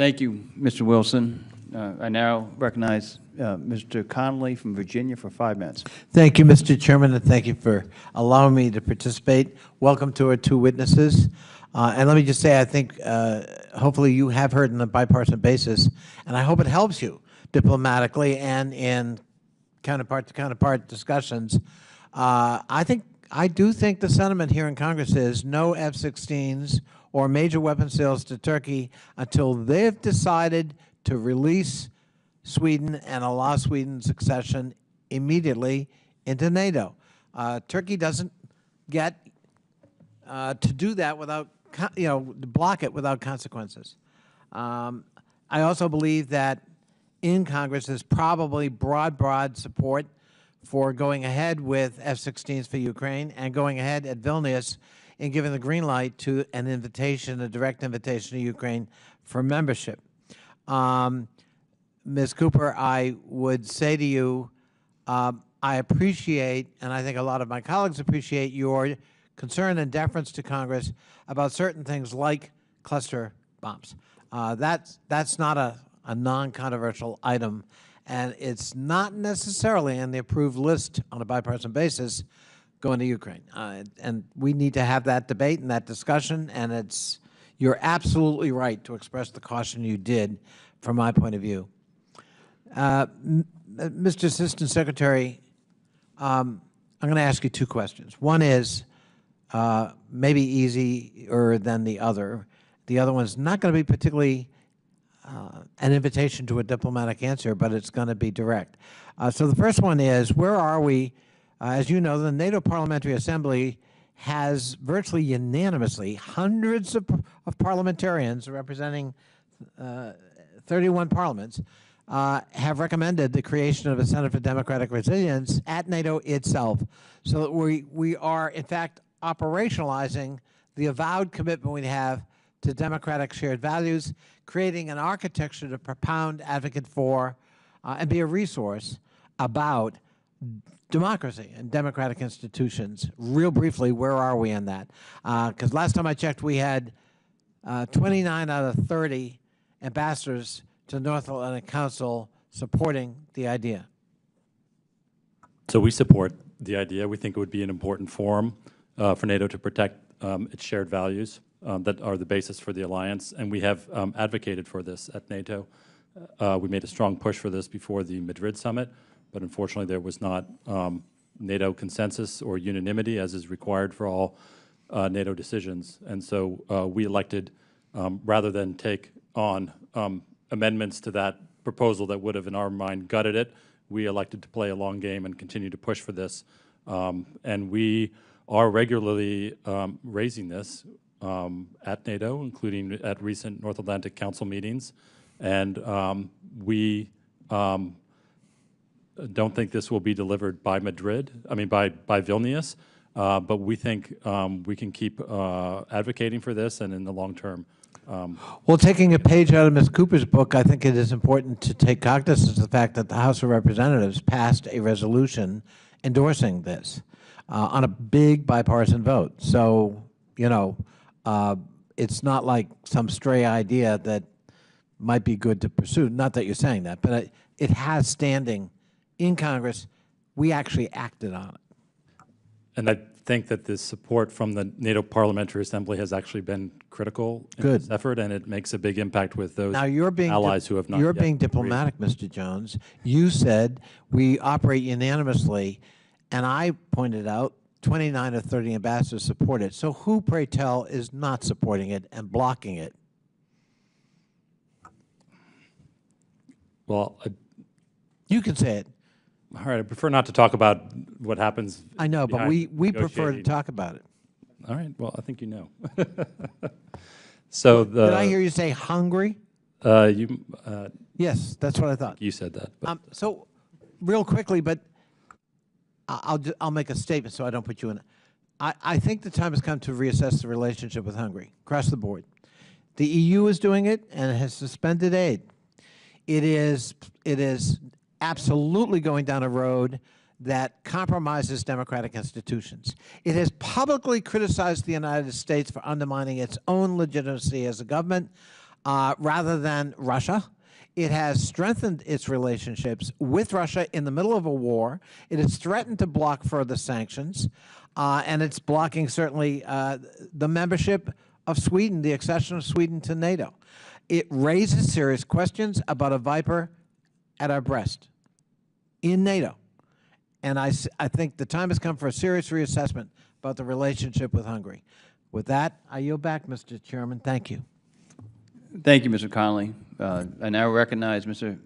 Thank you, Mr. Wilson. I now recognize Mr. Connolly from Virginia for 5 minutes. Thank you, Mr. Chairman, and thank you for allowing me to participate. Welcome to our two witnesses. And let me just say, I think hopefully you have heard on a bipartisan basis, and I hope it helps you diplomatically and in counterpart discussions. I do think the sentiment here in Congress is no F-16s or major weapon sales to Turkey until they've decided to release Sweden and allow Sweden's accession immediately into NATO. Turkey doesn't get to do that without, block it without consequences. I also believe that in Congress there's probably broad support for going ahead with F-16s for Ukraine and going ahead at Vilnius and giving the green light to an invitation, a direct invitation to Ukraine for membership. Ms. Cooper, I would say to you, I appreciate, and I think a lot of my colleagues appreciate, your concern and deference to Congress about certain things like cluster bombs. That's not a non-controversial item, and it's not necessarily in the approved list on a bipartisan basis going to Ukraine. And we need to have that debate and that discussion, and you're absolutely right to express the caution you did from my point of view. Mr. Assistant Secretary, I'm going to ask you two questions. One is maybe easier than the other. The other one is not going to be particularly an invitation to a diplomatic answer, but it's going to be direct. So the first one is, where are we? As you know, the NATO Parliamentary Assembly has virtually unanimously hundreds of parliamentarians representing 31 parliaments have recommended the creation of a Center for Democratic Resilience at NATO itself, so that we are, in fact, operationalizing the avowed commitment we have to democratic shared values, creating an architecture to propound, advocate for, and be a resource about democracy and democratic institutions. Real briefly, where are we in that? Because last time I checked, we had 29 out of 30 ambassadors to the North Atlantic Council supporting the idea. So we support the idea. We think it would be an important forum for NATO to protect its shared values that are the basis for the alliance, and we have advocated for this at NATO. We made a strong push for this before the Madrid summit, but unfortunately there was not NATO consensus or unanimity as is required for all NATO decisions. And so we elected, rather than take on amendments to that proposal that would have, in our mind, gutted it, we elected to play a long game and continue to push for this. And we are regularly raising this at NATO, including at recent North Atlantic Council meetings. And we don't think this will be delivered by Madrid, by Vilnius, but we think we can keep advocating for this, and in the long term. Well, taking a page out of Ms. Cooper's book, I think it is important to take cognizance of the fact that the House of Representatives passed a resolution endorsing this on a big bipartisan vote. So, it's not like some stray idea that might be good to pursue. Not that you're saying that, but it has standing in Congress. We actually acted on it. And I think that the support from the NATO Parliamentary Assembly has actually been critical in this effort, and it makes a big impact with those allies who have not yet. You're being diplomatic, Mr. Jones. You said we operate unanimously, and I pointed out 29 of 30 ambassadors support it. So who, pray tell, is not supporting it and blocking it? Well, you can say it. All right, I prefer not to talk about what happens. I know, but we prefer to talk about it. All right, well, I think you know. So did I hear you say hungry? Yes, that's what I thought. You said that. But so real quickly, but I'll make a statement so I don't put you in it. I think the time has come to reassess the relationship with Hungary across the board. The EU is doing it and has suspended aid. It is absolutely going down a road that compromises democratic institutions. It has publicly criticized the United States for undermining its own legitimacy as a government. rather than Russia. It has strengthened its relationships with Russia in the middle of a war. It has threatened to block further sanctions, and it's blocking certainly the membership of Sweden, the accession of Sweden to NATO. It raises serious questions about a viper at our breast in NATO. And I think the time has come for a serious reassessment about the relationship with Hungary. With that, I yield back, Mr. Chairman. Thank you. Thank you, Mr. Connolly. I now recognize Mr.